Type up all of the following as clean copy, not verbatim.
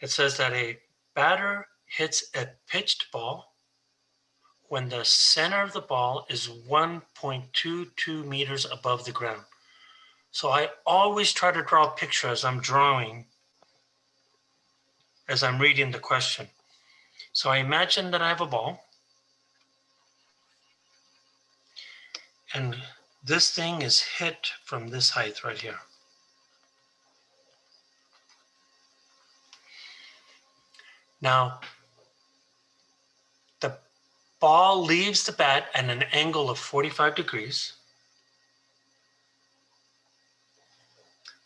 It says that a batter hits a pitched ball when the center of the ball is 1.22 meters above the ground. So I always try to draw a picture as I'm drawing, as I'm reading the question. So I imagine that I have a ball, and this thing is hit from this height right here. Now, the ball leaves the bat at an angle of 45 degrees.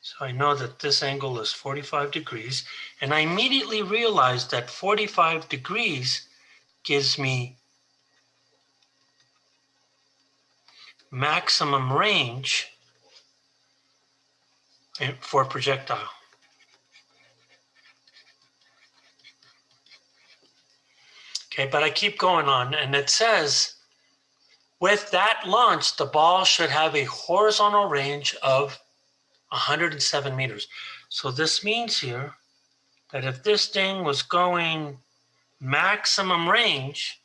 So I know that this angle is 45 degrees, and I immediately realize that 45 degrees gives me maximum range for a projectile. Okay, but I keep going on, and it says, with that launch, the ball should have a horizontal range of 107 meters. So this means here that if this thing was going maximum range,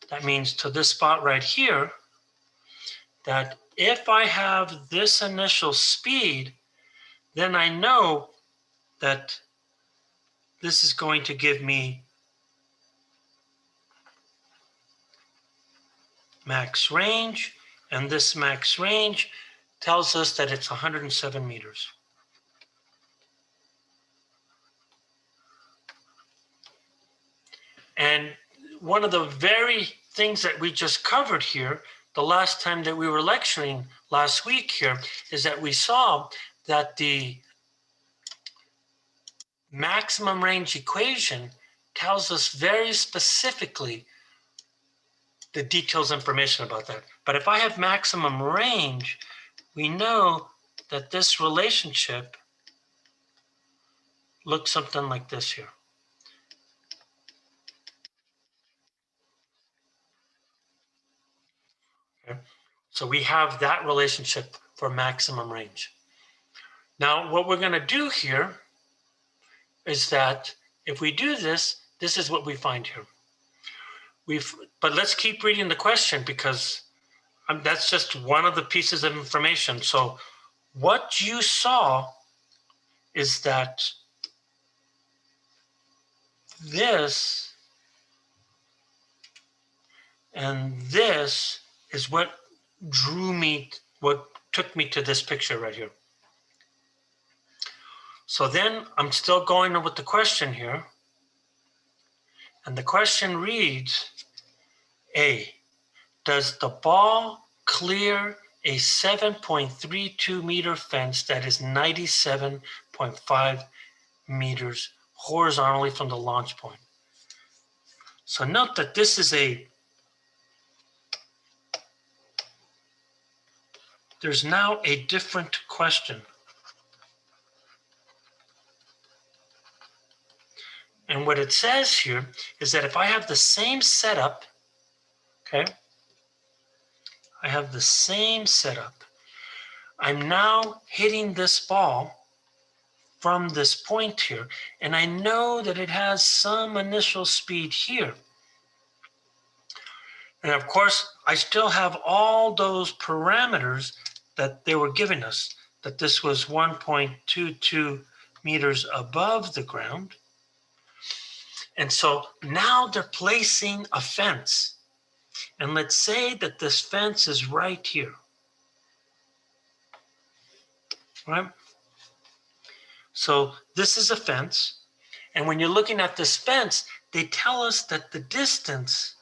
that means to this spot right here, that if I have this initial speed, then I know that this is going to give me max range, and this max range tells us that it's 107 meters. And one of the very things that we just covered here, the last time that we were lecturing last week here, is that we saw that the maximum range equation tells us very specifically the details information about that. But if I have maximum range, we know that this relationship looks something like this here. Okay. So we have that relationship for maximum range. Now, what we're going to do here is that if we do this, this is what we find here. But let's keep reading the question, because that's just one of the pieces of information. So what you saw is that this and this is what what took me to this picture right here. So then I'm still going with the question here. And the question reads, A, does the ball clear a 7.32 meter fence that is 97.5 meters horizontally from the launch point? So note that this is there's now a different question. And what it says here is that if I have the same setup, okay, I have the same setup. I'm now hitting this ball from this point here, and I know that it has some initial speed here. And of course, I still have all those parameters that they were giving us, that this was 1.22 meters above the ground. And so now they're placing a fence. And let's say that this fence is right here. Right? So this is a fence. And when you're looking at this fence, they tell us that the distance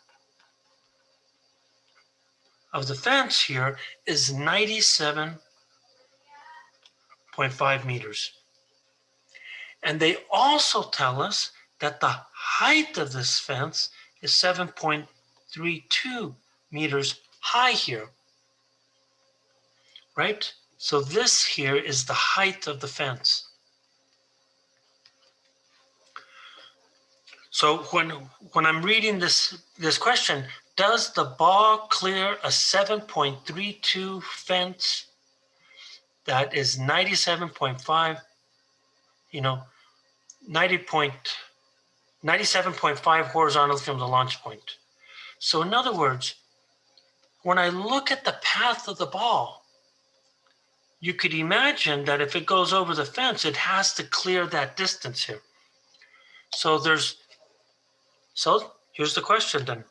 of the fence here is 97.5 meters. And they also tell us that the height of this fence is 7.32 meters high here, right? So this here is the height of the fence. So when I'm reading this question, does the ball clear a 7.32 fence that is 97.5, 97.5 horizontally from the launch point. So in other words, when I look at the path of the ball, you could imagine that if it goes over the fence, it has to clear that distance here. So here's the question then.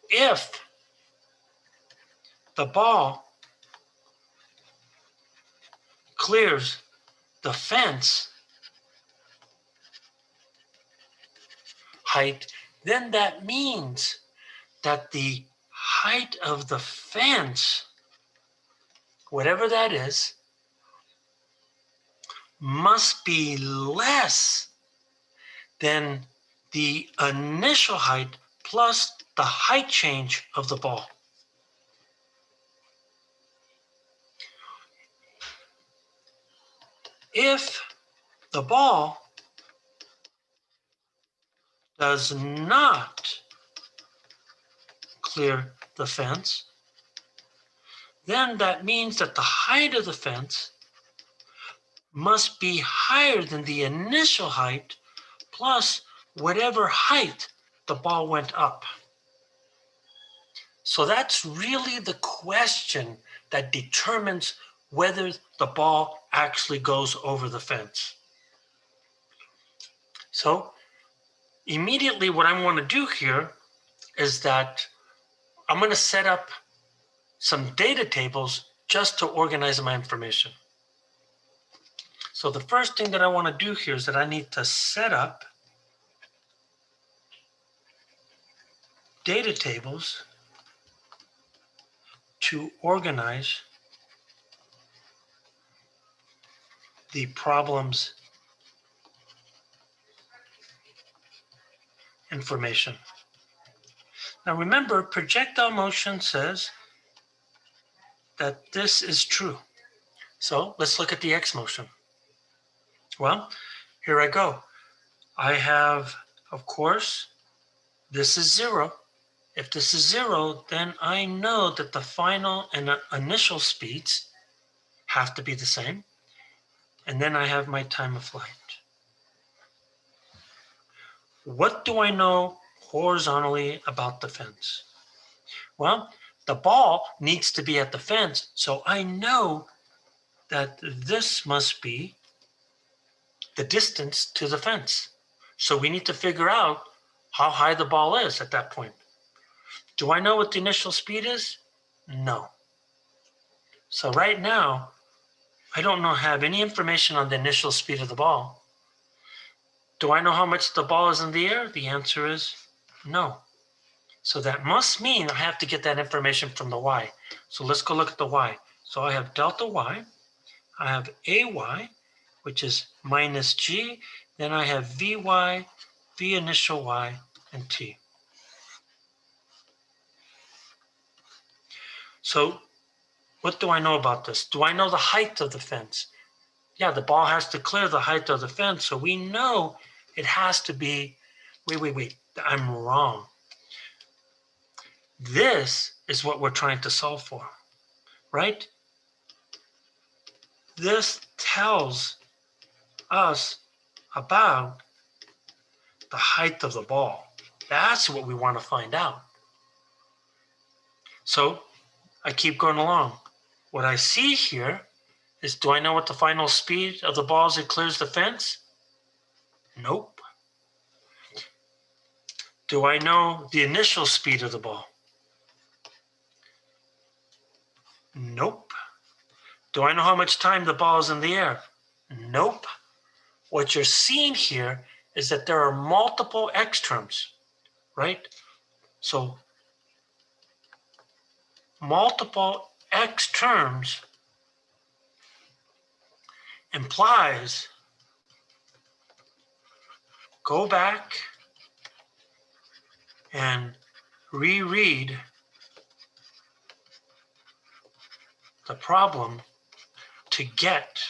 If the ball clears the fence height, then that means that the height of the fence, whatever that is, must be less than the initial height plus the height change of the ball. If the ball does not clear the fence, then that means that the height of the fence must be higher than the initial height plus whatever height the ball went up. So that's really the question that determines whether the ball actually goes over the fence. So immediately what I want to do here is that I'm going to set up some data tables just to organize my information. So the first thing that I want to do here is that I need to set up data tables to organize the problem's information. Now remember, projectile motion says that this is true. So let's look at the X motion. Well, here I go. I have, of course, this is 0. If this is 0, then I know that the final and initial speeds have to be the same. And then I have my time of flight. What do I know horizontally about the fence? Well, the ball needs to be at the fence, so I know that this must be the distance to the fence. So we need to figure out how high the ball is at that point. Do I know what the initial speed is? No. So right now, I don't have any information on the initial speed of the ball. Do I know how much the ball is in the air? The answer is no. So that must mean I have to get that information from the y. So let's go look at the y. So I have delta y, I have ay, which is minus g, then I have vy, v initial y, and t. So what do I know about this? Do I know the height of the fence? Yeah, the ball has to clear the height of the fence, so we know it has to be, wait, I'm wrong. This is what we're trying to solve for, right? This tells us about the height of the ball. That's what we want to find out. So I keep going along. What I see here is, do I know what the final speed of the ball as it clears the fence? Nope. Do I know the initial speed of the ball? Nope. Do I know how much time the ball is in the air? Nope. What you're seeing here is that there are multiple x terms, right? So multiple x terms implies go back and reread the problem to get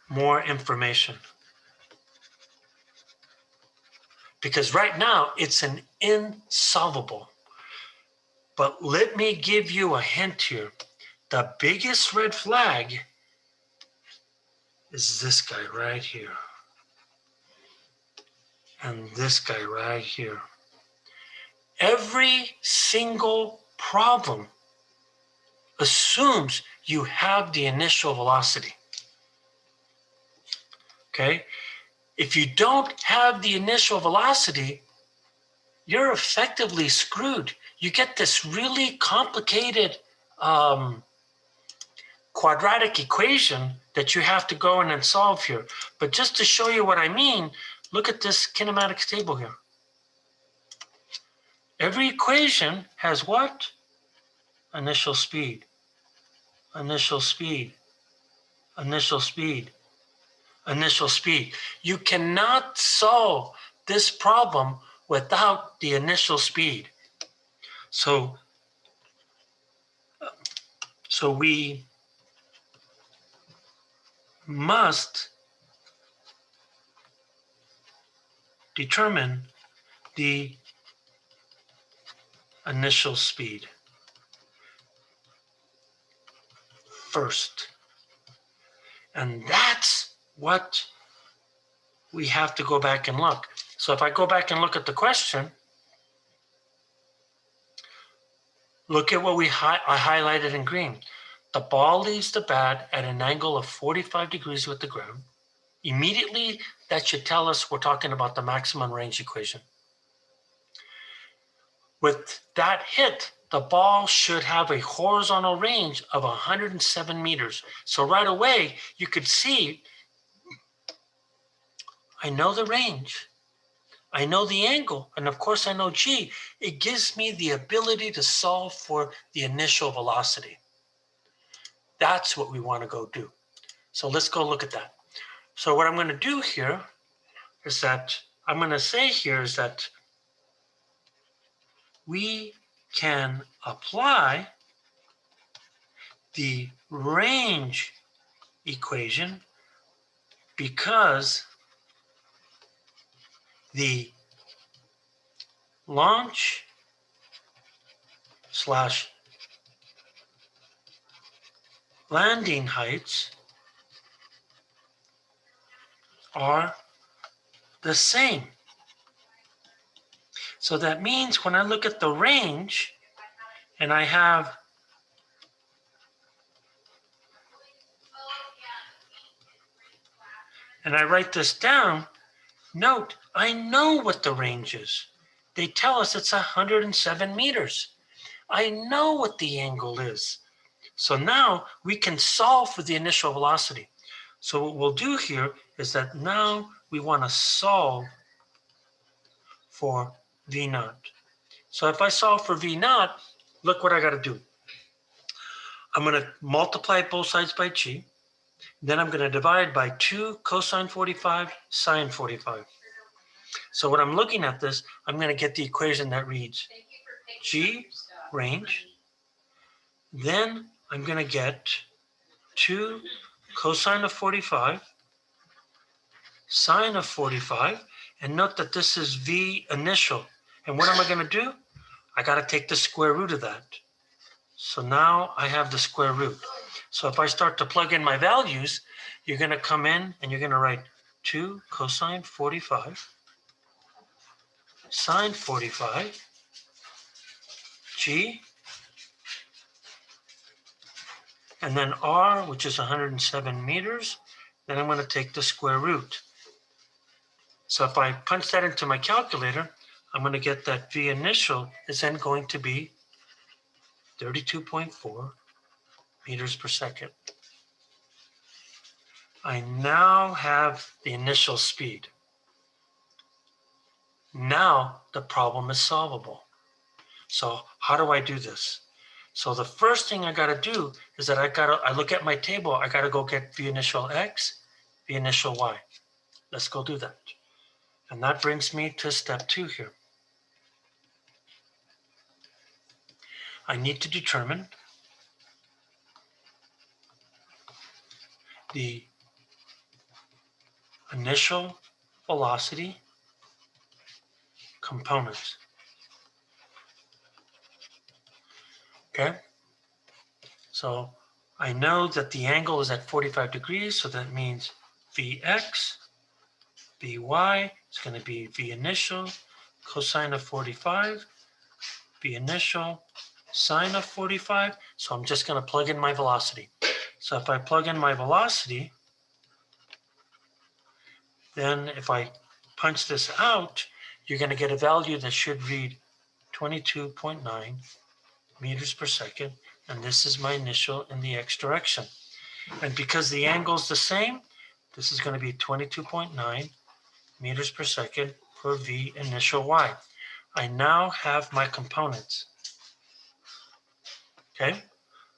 more information. Because right now it's an insolvable. But let me give you a hint here. The biggest red flag is this guy right here. And this guy right here. Every single problem assumes you have the initial velocity. Okay? If you don't have the initial velocity, you're effectively screwed. You get this really complicated quadratic equation that you have to go in and solve here. But just to show you what I mean, look at this kinematics table here. Every equation has what? Initial speed, initial speed, initial speed, initial speed. You cannot solve this problem without the initial speed. So we must determine the initial speed first. And that's what we have to go back and look. So if I go back and look at the question, look at what I highlighted in green. The ball leaves the bat at an angle of 45 degrees with the ground. Immediately, that should tell us we're talking about the maximum range equation. With that hit, the ball should have a horizontal range of 107 meters. So right away, you could see, I know the range, I know the angle, and of course I know G. It gives me the ability to solve for the initial velocity. That's what we want to go do. So let's go look at that. So what I'm going to do here is that I'm going to say here is that we can apply the range equation because the launch / landing heights are the same. So that means when I look at the range and I have and I write this down, note, I know what the range is. They tell us it's 107 meters. I know what the angle is. So now we can solve for the initial velocity. So what we'll do here is that now we want to solve for V naught. So if I solve for V naught, look what I got to do. I'm going to multiply both sides by G. Then I'm going to divide by 2 cosine 45 sine 45. So when I'm looking at this, I'm going to get the equation that reads G range. Then I'm going to get 2 cosine of 45 sine of 45. And note that this is V initial. And what am I going to do? I got to take the square root of that. So now I have the square root. So if I start to plug in my values, you're going to come in and you're going to write 2 cosine 45 sine 45 G, and then R, which is 107 meters. Then I'm going to take the square root. So if I punch that into my calculator, I'm going to get that V initial is then going to be 32.4 meters per second. I now have the initial speed. Now the problem is solvable. So how do I do this? So the first thing I got to do is that I look at my table. I got to go get V initial X, V initial Y. Let's go do that. And that brings me to step 2 here. I need to determine the initial velocity components. Okay? So I know that the angle is at 45 degrees, so that means Vx, Vy is going to be V initial, cosine of 45, V initial, sine of 45. So I'm just going to plug in my velocity. So if I plug in my velocity, then if I punch this out, you're going to get a value that should read 22.9 meters per second. And this is my initial in the x direction. And because the angle is the same, this is going to be 22.9 meters per second for V initial y. I now have my components. Okay,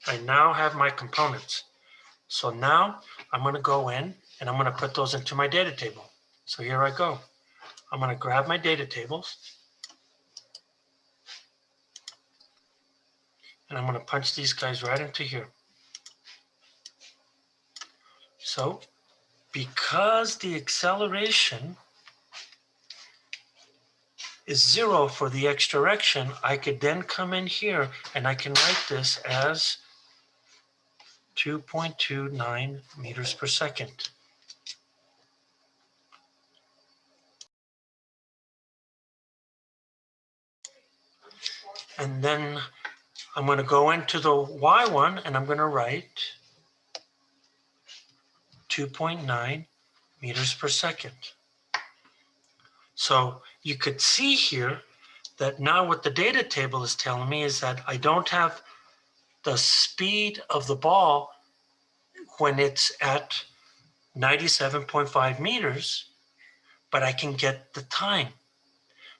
I now have my components. So now I'm going to go in and I'm going to put those into my data table. So here I go. I'm going to grab my data tables and I'm going to punch these guys right into here. So because the acceleration is 0 for the x direction, I could then come in here and I can write this as 2.29 meters per second. And then I'm going to go into the y one and I'm going to write 2.9 meters per second. So you could see here that now what the data table is telling me is that I don't have the speed of the ball when it's at 97.5 meters, but I can get the time.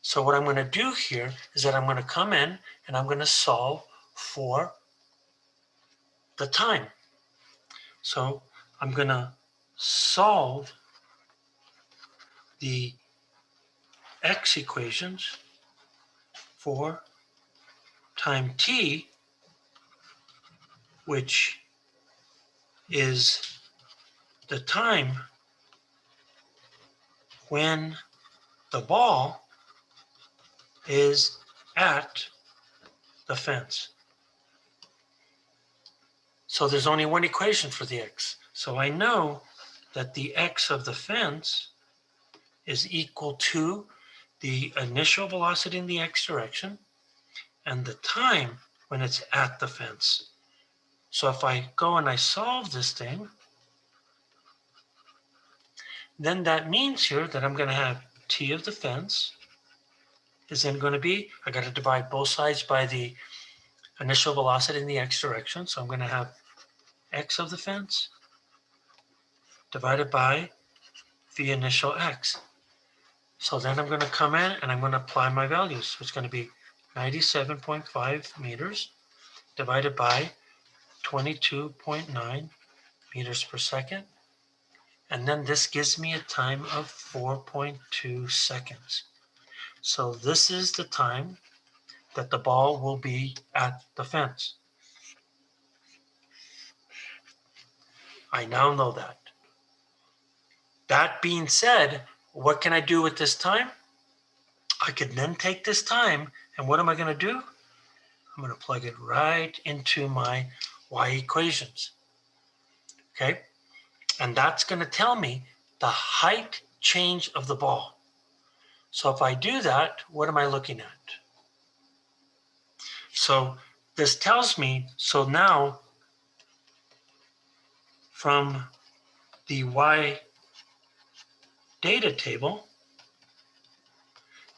So what I'm going to do here is that I'm going to come in and I'm going to solve for the time. So I'm going to solve the x equations for time t, which is the time when the ball is at the fence. So there's only one equation for the x. So I know that the x of the fence is equal to the initial velocity in the x direction and the time when it's at the fence. So if I go and I solve this thing, then that means here that I'm going to have t of the fence is then going to be, I got to divide both sides by the initial velocity in the x direction. So I'm going to have x of the fence divided by the initial x. So then I'm going to come in and I'm going to apply my values. So it's going to be 97.5 meters divided by 22.9 meters per second. And then this gives me a time of 4.2 seconds. So this is the time that the ball will be at the fence. I now know that. That being said, what can I do with this time? I could then take this time, and what am I going to do? I'm going to plug it right into my y equations. Okay? And that's going to tell me the height change of the ball. So if I do that, what am I looking at? So this tells me, so now from the y data table,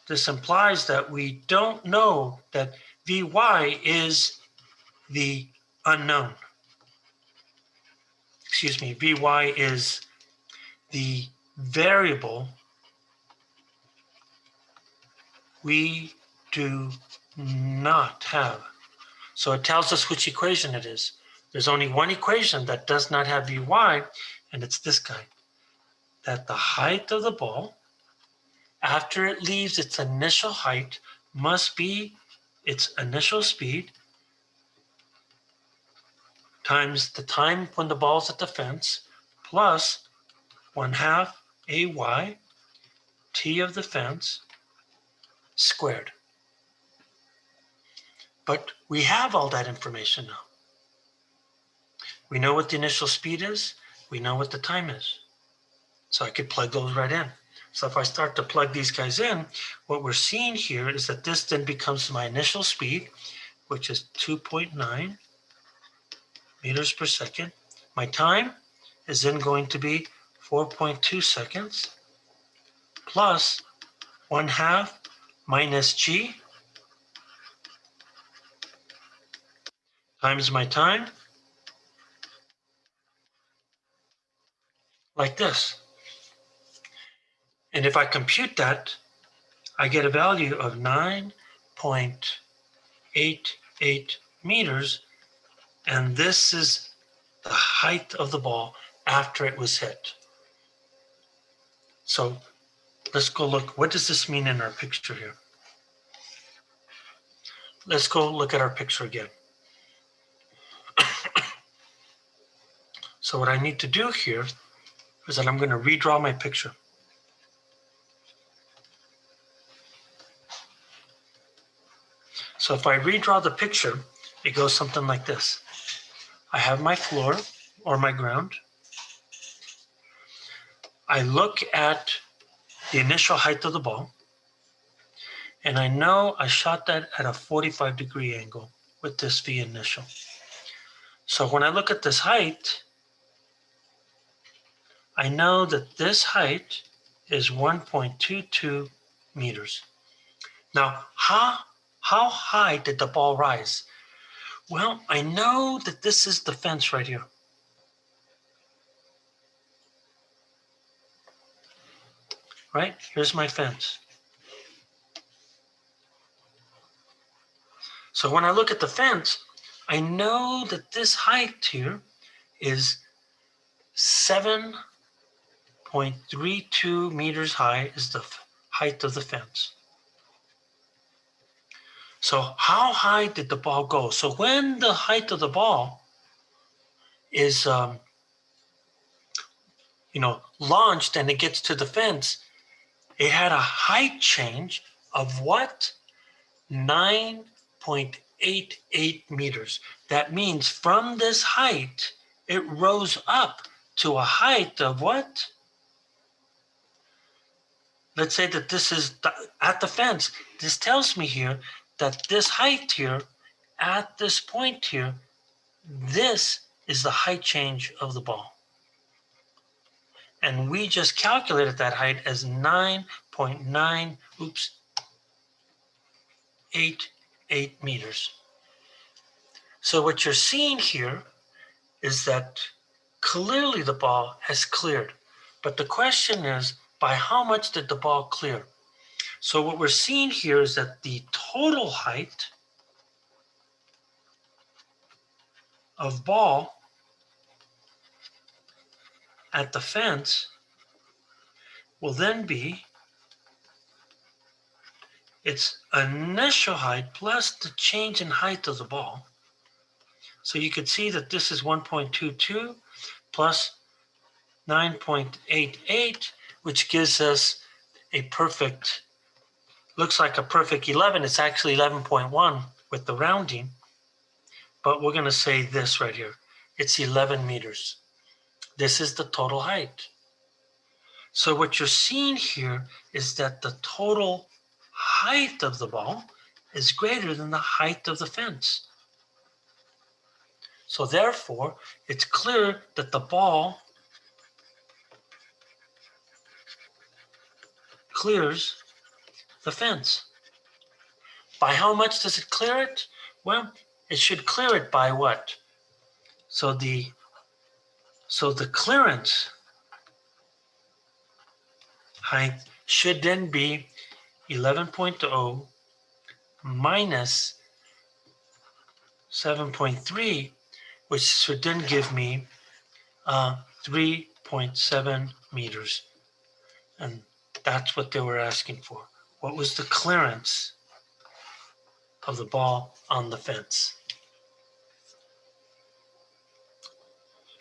this implies that we don't know that Vy is the unknown. Excuse me, Vy is the variable we do not have. So it tells us which equation it is. There's only one equation that does not have Vy, and it's this guy. That the height of the ball, after it leaves its initial height, must be its initial speed times the time when the ball's at the fence plus 1/2 AY t of the fence squared. But we have all that information now. We know what the initial speed is. We know what the time is. So I could plug those right in. So if I start to plug these guys in, what we're seeing here is that this then becomes my initial speed, which is 2.9 meters per second. My time is then going to be 4.2 seconds plus 1/2 minus g times my time, like this. And if I compute that, I get a value of 9.88 meters, and this is the height of the ball after it was hit. So let's go look. What does this mean in our picture here? Let's go look at our picture again. So what I need to do here is that I'm going to redraw my picture. So if I redraw the picture, it goes something like this. I have my floor or my ground. I look at the initial height of the ball, and I know I shot that at a 45-degree angle with this V initial. So when I look at this height, I know that this height is 1.22 meters. Now, how high did the ball rise? Well, I know that this is the fence right here. Right? Here's my fence. So when I look at the fence, I know that this height here is 7.32 meters high is the height of the fence. So how high did the ball go? So when the height of the ball is, launched and it gets to the fence, it had a height change of what? 9.88 meters. That means from this height, it rose up to a height of what? Let's say that this is at the fence. This tells me here that this height here, at this point here, this is the height change of the ball. And we just calculated that height as 9.88 meters. So what you're seeing here is that clearly the ball has cleared. But the question is, by how much did the ball clear? So what we're seeing here is that the total height of ball at the fence will then be its initial height plus the change in height of the ball. So you can see that this is 1.22 plus 9.88, which gives us a perfect, looks like a perfect 11. It's actually 11.1 with the rounding, but we're going to say this right here. It's 11 meters. This is the total height. So what you're seeing here is that the total height of the ball is greater than the height of the fence. So therefore, it's clear that the ball clears the fence. By how much does it clear it? Well, it should clear it by what? So the clearance height should then be 11.0 minus 7.3, which should then give me 3.7 meters. And that's what they were asking for. What was the clearance of the ball on the fence?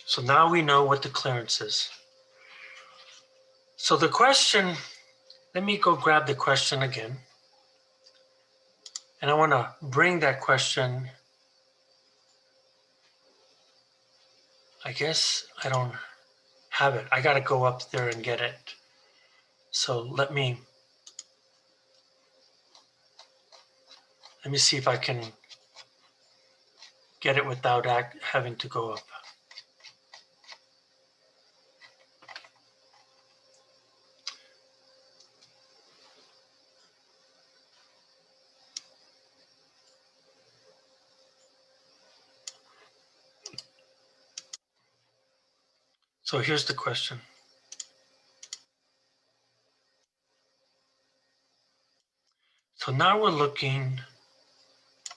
So now we know what the clearance is. So the question, let me go grab the question again. And I want to bring that question I guess I don't have it. I got to go up there and get it. So let me see if I can get it without having to go up. So here's the question. So now we're looking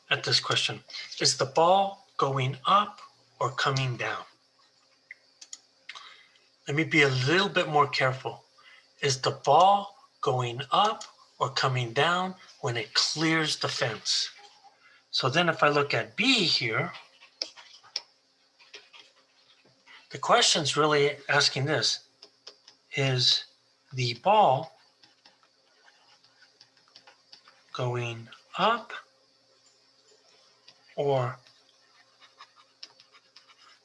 at this question. Is the ball going up or coming down? Let me be a little bit more careful. Is the ball going up or coming down when it clears the fence? So then if I look at B here, the question's really asking this. Is the ball going up or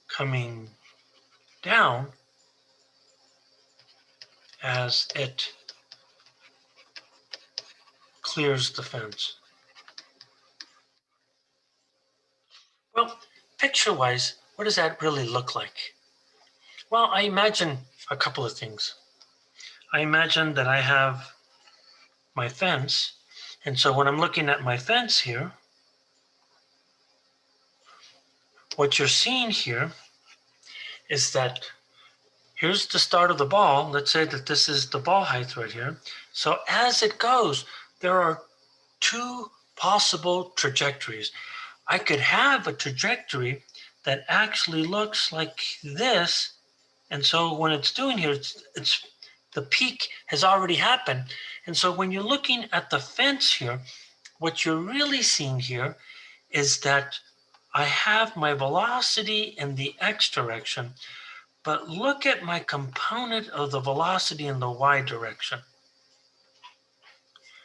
coming down as it clears the fence? Well, picture-wise, what does that really look like? Well, I imagine a couple of things. I imagine that I have my fence, and so when I'm looking at my fence here, what you're seeing here is that here's the start of the ball. Let's say that this is the ball height right here. So as it goes, there are two possible trajectories. I could have a trajectory that actually looks like this. And so when it's doing here, it's the peak has already happened. And so when you're looking at the fence here, what you're really seeing here is that I have my velocity in the x direction, but look at my component of the velocity in the y direction.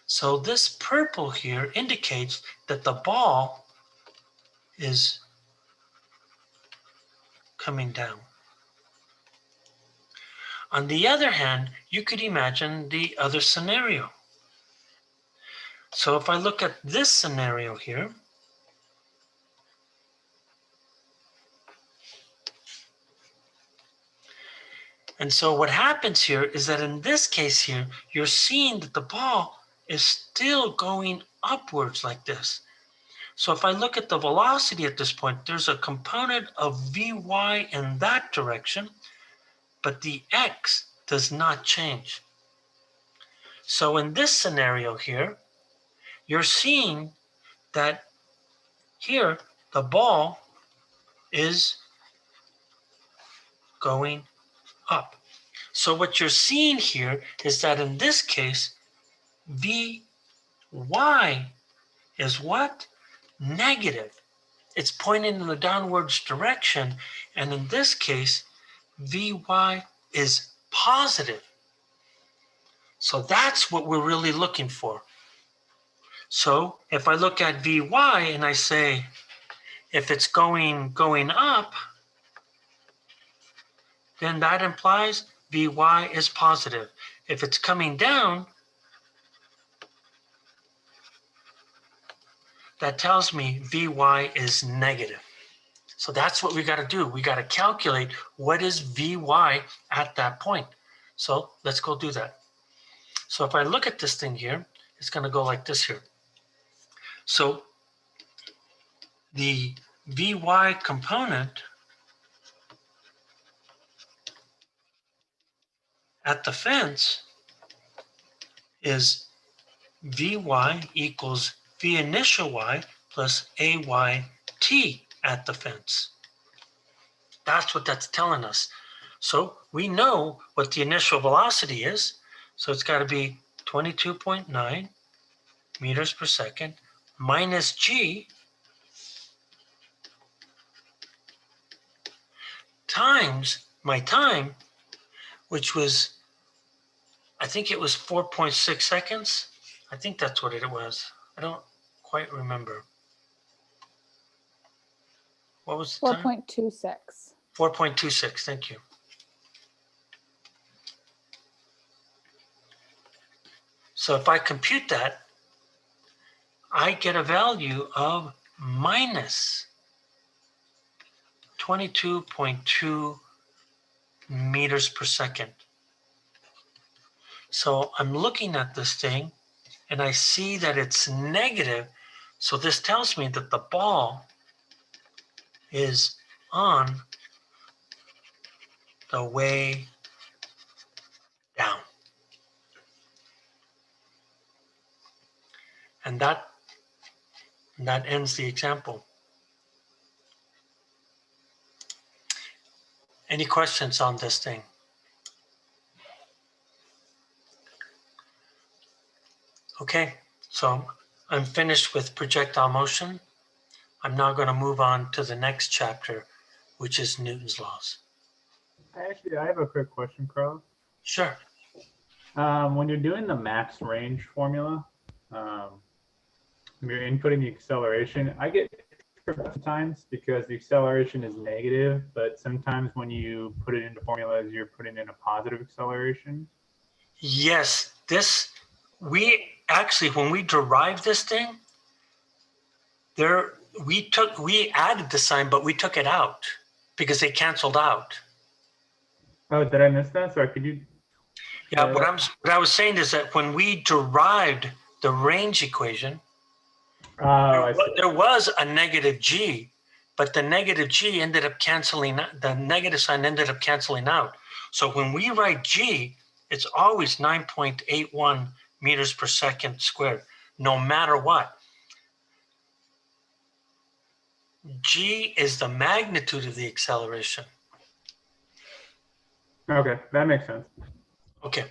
So this purple here indicates that the ball is coming down. On the other hand, you could imagine the other scenario. So if I look at this scenario here, and so what happens here is that in this case here, you're seeing that the ball is still going upwards like this. So if I look at the velocity at this point, there's a component of Vy in that direction, but the x does not change. So in this scenario here, you're seeing that here the ball is going up. So what you're seeing here is that in this case, Vy is what? Negative. It's pointing in the downwards direction. And in this case, Vy is positive. So that's what we're really looking for. So if I look at Vy and I say, if it's going up, then that implies Vy is positive. If it's coming down, that tells me Vy is negative. So that's what we got to do. We got to calculate what is Vy at that point. So let's go do that. So if I look at this thing here, it's going to go like this here. So the Vy component at the fence is Vy equals V initial y plus Ayt at the fence. That's what that's telling us. So we know what the initial velocity is. So it's got to be 22.9 meters per second minus g times my time, which was, I think it was 4.6 seconds. I think that's what it was. I don't quite remember. What was the time? 4.26. 4.26, thank you. So if I compute that, I get a value of minus 22.2 meters per second. So I'm looking at this thing and I see that it's negative. So this tells me that the ball is on the way down. And that ends the example. Any questions on this thing? Okay, so I'm finished with projectile motion. I'm now going to move on to the next chapter, which is Newton's laws. Actually, I have a quick question, Carl. Sure. When you're doing the max range formula, when you're inputting the acceleration, I get sometimes because the acceleration is negative, but sometimes when you put it into formulas, you're putting in a positive acceleration. Yes, we actually, when we derived this thing, we added the sign, but we took it out because they canceled out. Oh, did I miss that? Sorry, could you? Yeah, what I was saying is that when we derived the range equation, there was a negative g, but the negative g ended up canceling. The negative sign ended up canceling out. So when we write g, it's always 9.81 meters per second squared, no matter what. G is the magnitude of the acceleration. Okay, that makes sense. Okay.